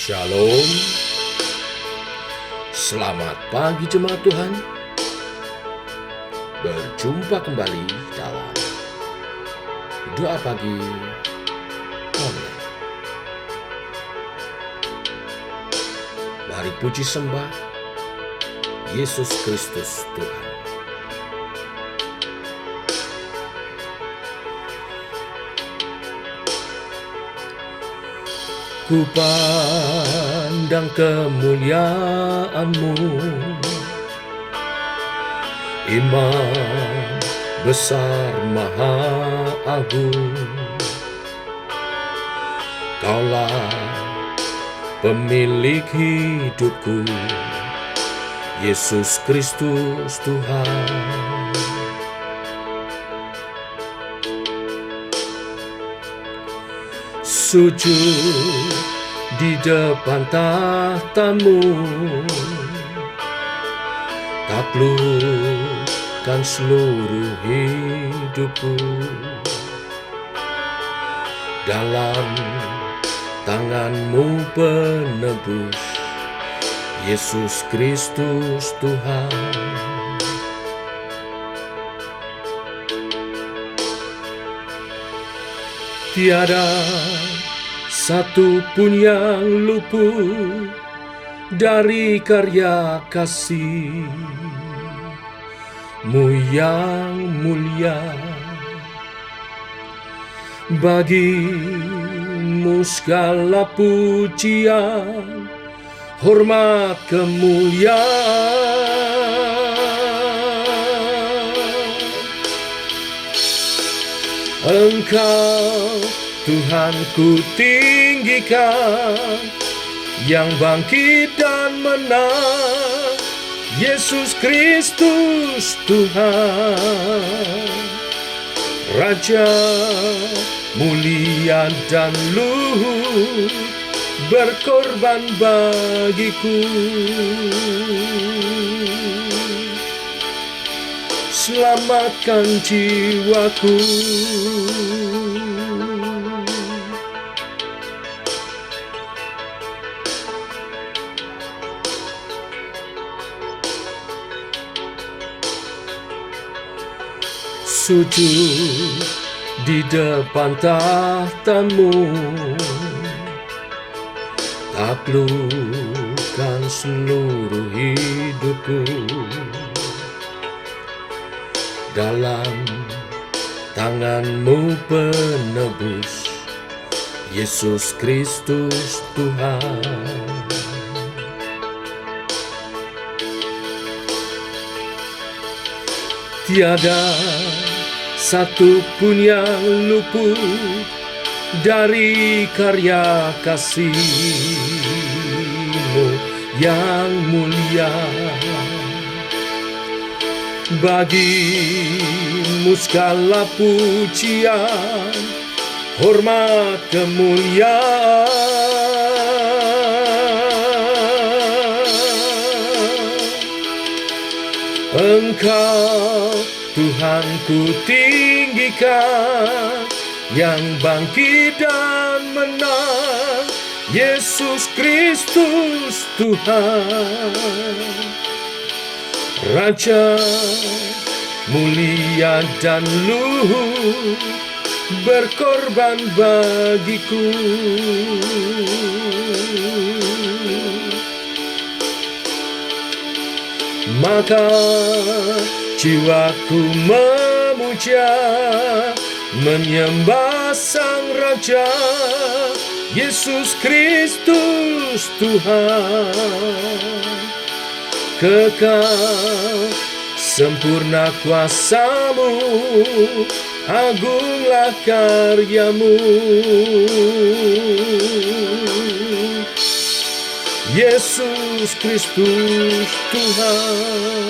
Shalom, selamat pagi jemaat Tuhan. Berjumpa kembali dalam doa pagi online. Mari puji sembah Yesus Kristus Tuhan. Ku pandang kemuliaan-Mu, Imam besar maha agung. Kaulah pemilik hidupku, Yesus Kristus Tuhan. Sujud di depan tahta-Mu, taklukkan seluruh hidupku. Dalam tangan-Mu penebus, Yesus Kristus Tuhan. Tiada satu pun yang luput dari karya kasih-Mu yang mulia. Bagi-Mu segala pujian, hormat, kemuliaan. Engkau Tuhan ku tinggikan, yang bangkit dan menang, Yesus Kristus Tuhan. Raja mulia dan luhur, berkorban bagiku. Selamatkan jiwaku. Sujud di depan tahta-Mu, taklukkan seluruh hidupku. Dalam tangan-Mu penebus, Yesus Kristus Tuhan. Tiada satu pun yang luput dari karya kasih-Mu yang mulia. Bagi-Mu segala pujian, hormat, kemuliaan. Engkau Tuhan ku tinggikan, yang bangkit dan menang, Yesus Kristus Tuhan. Raja mulia dan luhur, berkorban bagiku. Maka jiwaku memuja, menyembah Sang Raja, Yesus Kristus Tuhan. Kekal sempurna kuasa-Mu, agunglah karya-Mu. Yesus Kristus Tuhan.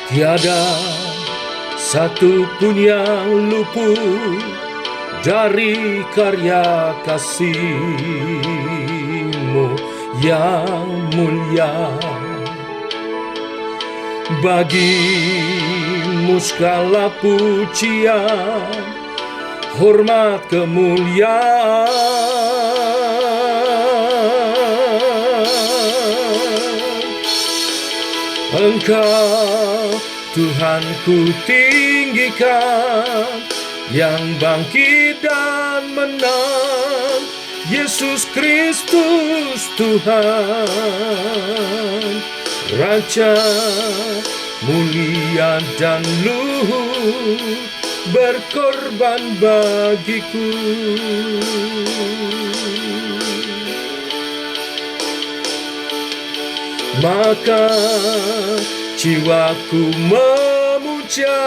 Tiada satu pun yang luput dari karya kasih-Mu yang mulia. Bagi-Mu segala pujian, hormat, kemuliaan. Engkau Tuhanku tinggikan, yang bangkit dan menang, Yesus Kristus Tuhan. Raja mulia dan luhur, berkorban bagiku. Maka jiwaku memuja,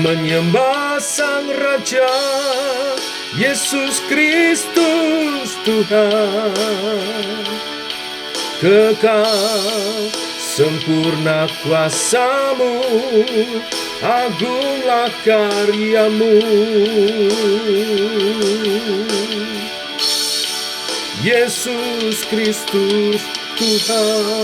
menyembah Sang Raja, Yesus Kristus Tuhan. Kekal sempurna kuasa-Mu, agunglah karya-Mu. Yesus Kristus Tuhan.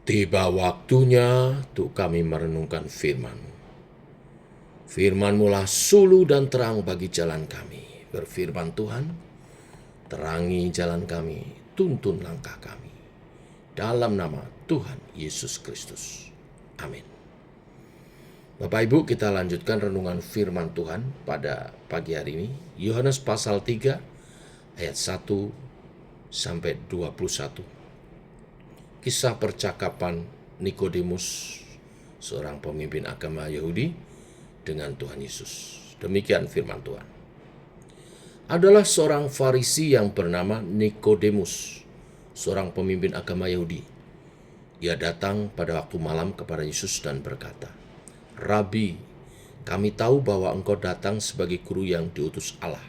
Tiba waktunya untuk kami merenungkan firman-Mu. Firman-Mu lah suluh dan terang bagi jalan kami. Berfirman Tuhan, terangi jalan kami, tuntun langkah kami. Dalam nama Tuhan Yesus Kristus. Amin. Bapak Ibu, kita lanjutkan renungan firman Tuhan pada pagi hari ini. Yohanes pasal 3 ayat 1 sampai 21. Kisah percakapan Nikodemus, seorang pemimpin agama Yahudi, dengan Tuhan Yesus. Demikian firman Tuhan. Adalah seorang Farisi yang bernama Nikodemus, seorang pemimpin agama Yahudi. Ia datang pada waktu malam kepada Yesus dan berkata, "Rabi, kami tahu bahwa Engkau datang sebagai guru yang diutus Allah.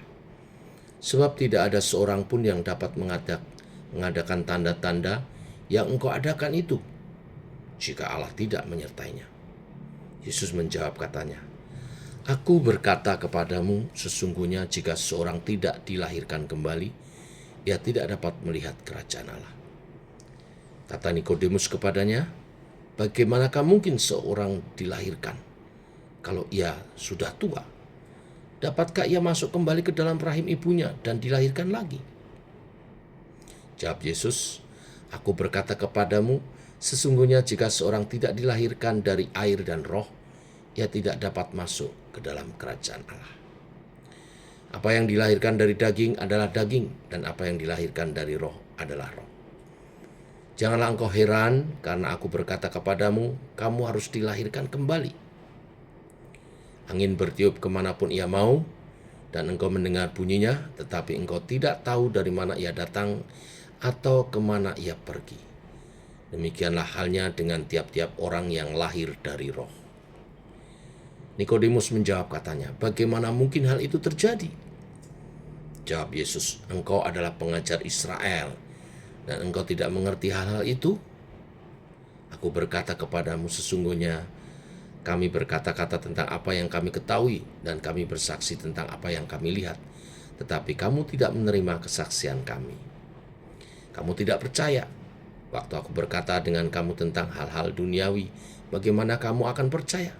Sebab tidak ada seorang pun yang dapat mengadakan tanda-tanda yang Engkau adakan itu, jika Allah tidak menyertainya." Yesus menjawab katanya, "Aku berkata kepadamu, sesungguhnya jika seorang tidak dilahirkan kembali, ia tidak dapat melihat kerajaan Allah." Kata Nikodemus kepadanya, "Bagaimanakah mungkin seorang dilahirkan kalau ia sudah tua? Dapatkah ia masuk kembali ke dalam rahim ibunya dan dilahirkan lagi?" Jawab Yesus, "Aku berkata kepadamu, sesungguhnya jika seorang tidak dilahirkan dari air dan roh, ia tidak dapat masuk ke dalam kerajaan Allah. Apa yang dilahirkan dari daging adalah daging, dan apa yang dilahirkan dari roh adalah roh. Janganlah engkau heran, karena aku berkata kepadamu, kamu harus dilahirkan kembali. Angin bertiup kemanapun ia mau, dan engkau mendengar bunyinya, tetapi engkau tidak tahu dari mana ia datang atau kemana ia pergi. Demikianlah halnya dengan tiap-tiap orang yang lahir dari roh." Nikodemus menjawab katanya, "Bagaimana mungkin hal itu terjadi?" Jawab Yesus, "Engkau adalah pengajar Israel, dan engkau tidak mengerti hal-hal itu? Aku berkata kepadamu, sesungguhnya kami berkata-kata tentang apa yang kami ketahui, dan kami bersaksi tentang apa yang kami lihat, tetapi kamu tidak menerima kesaksian kami. Kamu tidak percaya. Waktu aku berkata dengan kamu tentang hal-hal duniawi, bagaimana kamu akan percaya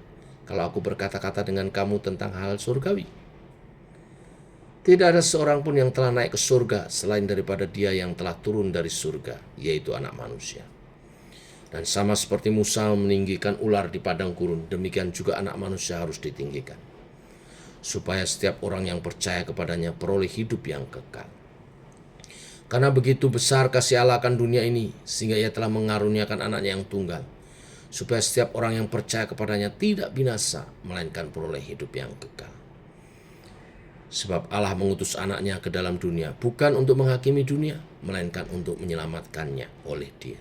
kalau aku berkata-kata dengan kamu tentang hal surgawi? Tidak ada seorang pun yang telah naik ke surga selain daripada Dia yang telah turun dari surga, yaitu Anak Manusia. Dan sama seperti Musa meninggikan ular di padang gurun, demikian juga Anak Manusia harus ditinggikan, supaya setiap orang yang percaya kepadanya peroleh hidup yang kekal. Karena begitu besar kasih Allah akan dunia ini, sehingga Ia telah mengaruniakan anaknya yang tunggal, supaya setiap orang yang percaya kepadanya tidak binasa, melainkan peroleh hidup yang kekal. Sebab Allah mengutus anaknya ke dalam dunia bukan untuk menghakimi dunia, melainkan untuk menyelamatkannya oleh Dia.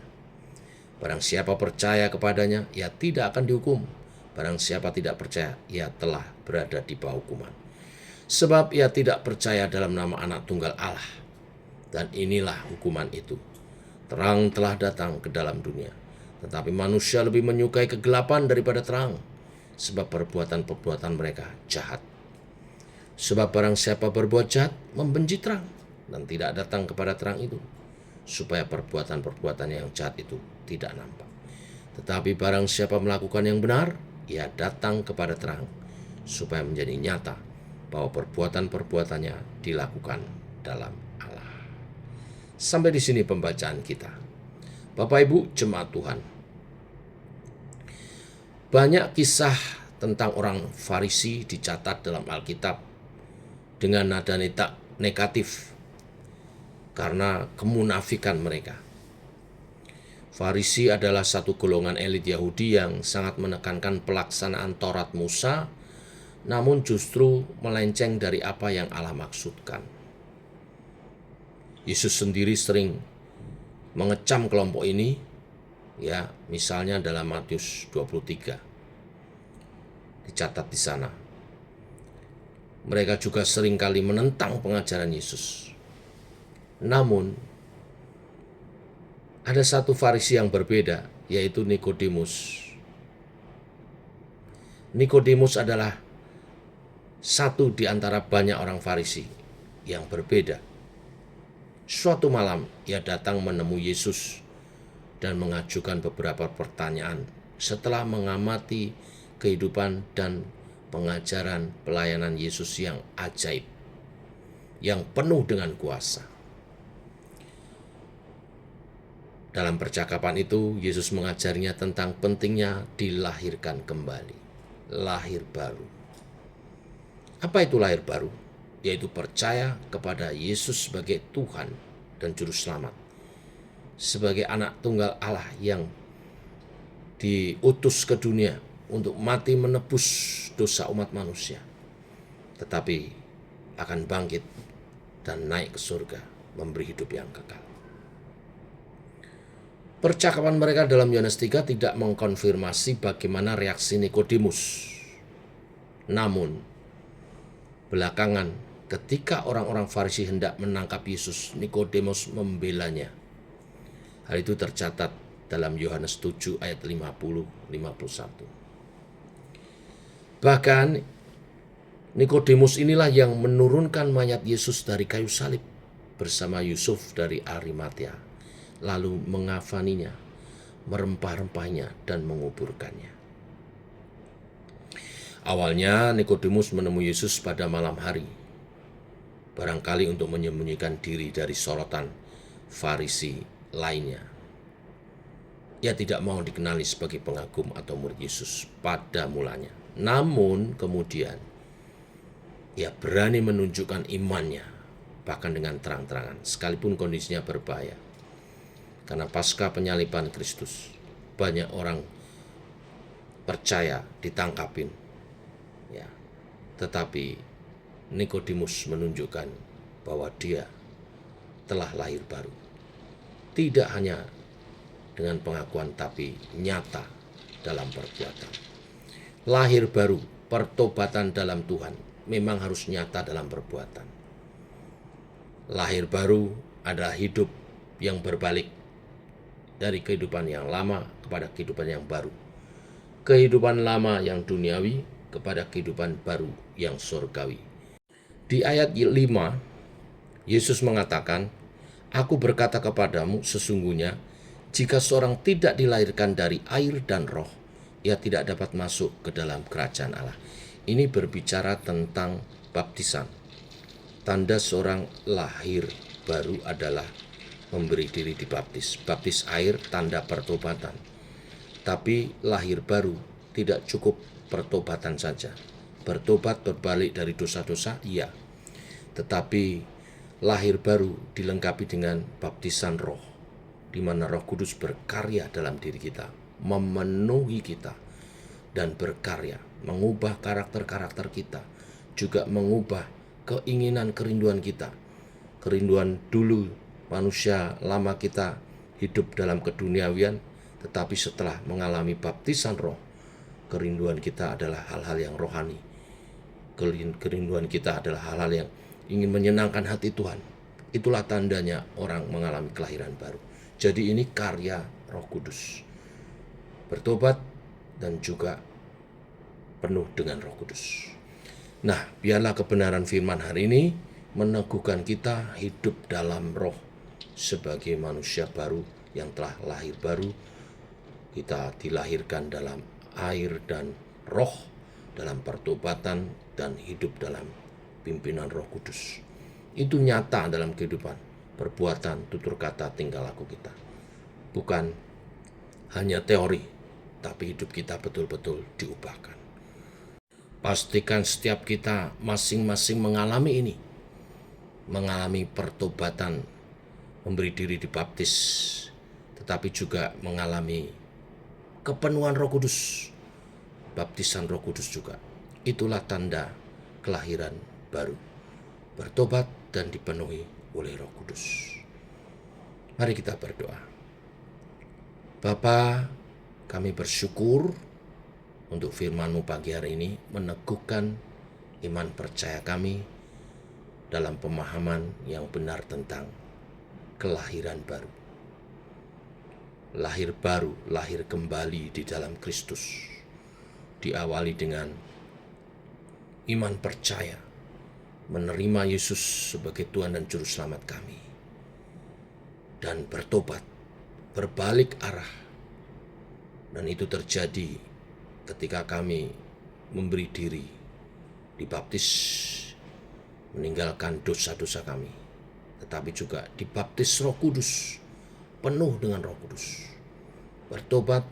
Barang siapa percaya kepadanya, ia tidak akan dihukum. Barang siapa tidak percaya, ia telah berada di bawah hukuman. Sebab ia tidak percaya dalam nama anak tunggal Allah. Dan inilah hukuman itu. Terang telah datang ke dalam dunia, tetapi manusia lebih menyukai kegelapan daripada terang, sebab perbuatan-perbuatan mereka jahat. Sebab barang siapa berbuat jahat, membenci terang, dan tidak datang kepada terang itu, supaya perbuatan-perbuatan yang jahat itu tidak nampak. Tetapi barang siapa melakukan yang benar, ia datang kepada terang, supaya menjadi nyata bahwa perbuatan-perbuatannya dilakukan dalam Allah. Sampai di sini pembacaan kita. Bapak Ibu jemaat Tuhan, banyak kisah tentang orang Farisi dicatat dalam Alkitab dengan nada negatif karena kemunafikan mereka. Farisi adalah satu golongan elit Yahudi yang sangat menekankan pelaksanaan Taurat Musa, namun justru melenceng dari apa yang Allah maksudkan. Yesus sendiri sering mengecam kelompok ini, ya, misalnya dalam Matius 23. Dicatat di sana. Mereka juga seringkali menentang pengajaran Yesus. Namun, ada satu Farisi yang berbeda, yaitu Nikodemus. Nikodemus adalah satu di antara banyak orang Farisi yang berbeda. Suatu malam, ia datang menemui Yesus dan mengajukan beberapa pertanyaan setelah mengamati kehidupan dan pengajaran pelayanan Yesus yang ajaib, yang penuh dengan kuasa. Dalam percakapan itu, Yesus mengajarinya tentang pentingnya dilahirkan kembali, lahir baru. Apa itu lahir baru? Yaitu percaya kepada Yesus sebagai Tuhan dan Juru Selamat, sebagai anak tunggal Allah yang diutus ke dunia untuk mati menebus dosa umat manusia, tetapi akan bangkit dan naik ke surga, memberi hidup yang kekal. Percakapan mereka dalam Yohanes 3 tidak mengkonfirmasi bagaimana reaksi Nikodemus. Namun, belakangan ketika orang-orang Farisi hendak menangkap Yesus, Nikodemus membelanya. Hal itu tercatat dalam Yohanes 7 ayat 50-51. Bahkan Nikodemus inilah yang menurunkan mayat Yesus dari kayu salib bersama Yusuf dari Arimatea, lalu mengafaninya, merempah-rempahnya, dan menguburkannya. Awalnya Nikodemus menemui Yesus pada malam hari, barangkali untuk menyembunyikan diri dari sorotan Farisi lainnya. Ia tidak mau dikenali sebagai pengagum atau murid Yesus pada mulanya. Namun kemudian ia berani menunjukkan imannya, bahkan dengan terang-terangan, sekalipun kondisinya berbahaya. Karena pasca penyaliban Kristus, banyak orang percaya ditangkapin. Ya, tetapi Nikodemus menunjukkan bahwa dia telah lahir baru. Tidak hanya dengan pengakuan, tapi nyata dalam perbuatan. Lahir baru, pertobatan dalam Tuhan, memang harus nyata dalam perbuatan. Lahir baru adalah hidup yang berbalik dari kehidupan yang lama kepada kehidupan yang baru. Kehidupan lama yang duniawi kepada kehidupan baru yang surgawi. Di ayat 5, Yesus mengatakan, "Aku berkata kepadamu, sesungguhnya jika seorang tidak dilahirkan dari air dan roh, ia tidak dapat masuk ke dalam kerajaan Allah." Ini berbicara tentang baptisan. Tanda seorang lahir baru adalah memberi diri dibaptis. Baptis air tanda pertobatan. Tapi lahir baru tidak cukup pertobatan saja. Bertobat, berbalik dari dosa-dosa, iya. Tetapi lahir baru dilengkapi dengan baptisan roh, di mana Roh Kudus berkarya dalam diri kita, memenuhi kita, dan berkarya, mengubah karakter-karakter kita, juga mengubah keinginan, kerinduan kita. Kerinduan dulu manusia lama kita hidup dalam keduniawian, tetapi setelah mengalami baptisan roh, kerinduan kita adalah hal-hal yang rohani. Kerinduan kita adalah hal-hal yang ingin menyenangkan hati Tuhan. Itulah tandanya orang mengalami kelahiran baru. Jadi ini karya Roh Kudus. Bertobat dan juga penuh dengan Roh Kudus. Nah, biarlah kebenaran firman hari ini meneguhkan kita hidup dalam roh sebagai manusia baru yang telah lahir baru. Kita dilahirkan dalam air dan roh, dalam pertobatan dan hidup dalam pimpinan Roh Kudus. Itu nyata dalam kehidupan, perbuatan, tutur kata, tingkah laku kita. Bukan hanya teori, tapi hidup kita betul-betul diubahkan. Pastikan setiap kita masing-masing mengalami ini, mengalami pertobatan, memberi diri dibaptis, tetapi juga mengalami kepenuhan Roh Kudus, baptisan Roh Kudus juga. Itulah tanda kelahiran baru, bertobat dan dipenuhi oleh Roh Kudus. Mari kita berdoa. Bapa, kami bersyukur untuk firman-Mu pagi hari ini, meneguhkan iman percaya kami dalam pemahaman yang benar tentang kelahiran baru. Lahir baru, lahir kembali di dalam Kristus. Diawali dengan iman percaya, menerima Yesus sebagai Tuhan dan Juru Selamat kami. Dan bertobat, berbalik arah. Dan itu terjadi ketika kami memberi diri, dibaptis, meninggalkan dosa-dosa kami. Tetapi juga dibaptis Roh Kudus, penuh dengan Roh Kudus. Bertobat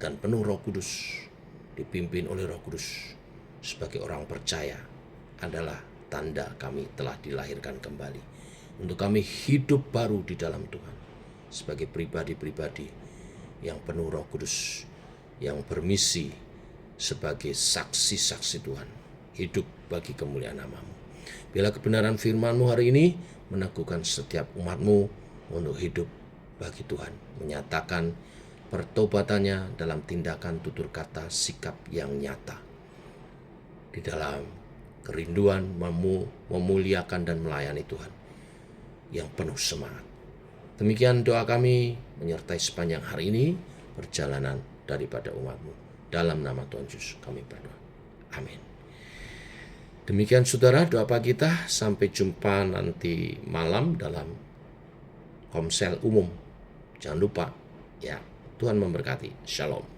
dan penuh Roh Kudus, dipimpin oleh Roh Kudus sebagai orang percaya adalah tanda kami telah dilahirkan kembali. Untuk kami hidup baru di dalam Tuhan sebagai pribadi-pribadi yang penuh Roh Kudus, yang bermisi sebagai saksi-saksi Tuhan, hidup bagi kemuliaan nama-Mu. Biarlah kebenaran firman-Mu hari ini meneguhkan setiap umat-Mu untuk hidup bagi Tuhan, menyatakan pertobatannya dalam tindakan, tutur kata, sikap yang nyata, di dalam kerinduan memuliakan dan melayani Tuhan yang penuh semangat. Demikian doa kami menyertai sepanjang hari ini perjalanan daripada umat-Mu. Dalam nama Tuhan Yesus kami berdoa. Amin. Demikian saudara doa pagi kita. Sampai jumpa nanti malam dalam komsel umum. Jangan lupa ya, Tuhan memberkati. Shalom.